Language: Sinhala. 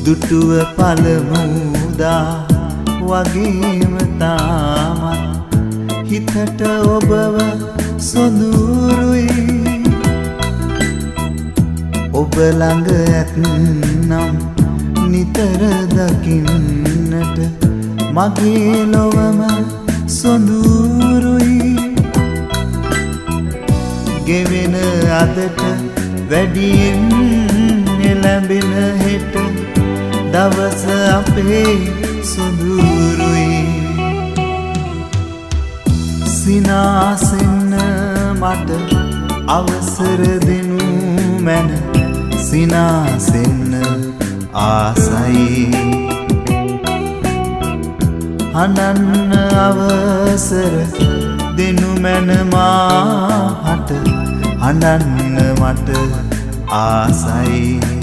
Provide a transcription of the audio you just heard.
දුටුව පළමුදා වගේම තාමත් හිතට ඔබව සොඳුරුයි. ඔබ ළඟ ඇත්නම් නිතර දකින්නට මගේ ලොවම සොඳුරුයි. ගෙවෙන අදට වැඩියෙන් එළඹෙන හෙට දවස අපේ සොඳුරුයි. සිනාසෙන්න මට අවසර දෙනු මැන සිනාසෙන්න ආසයි. අනන්න අවසර දෙනු මැන මාහට අනන්න මට ආසයි.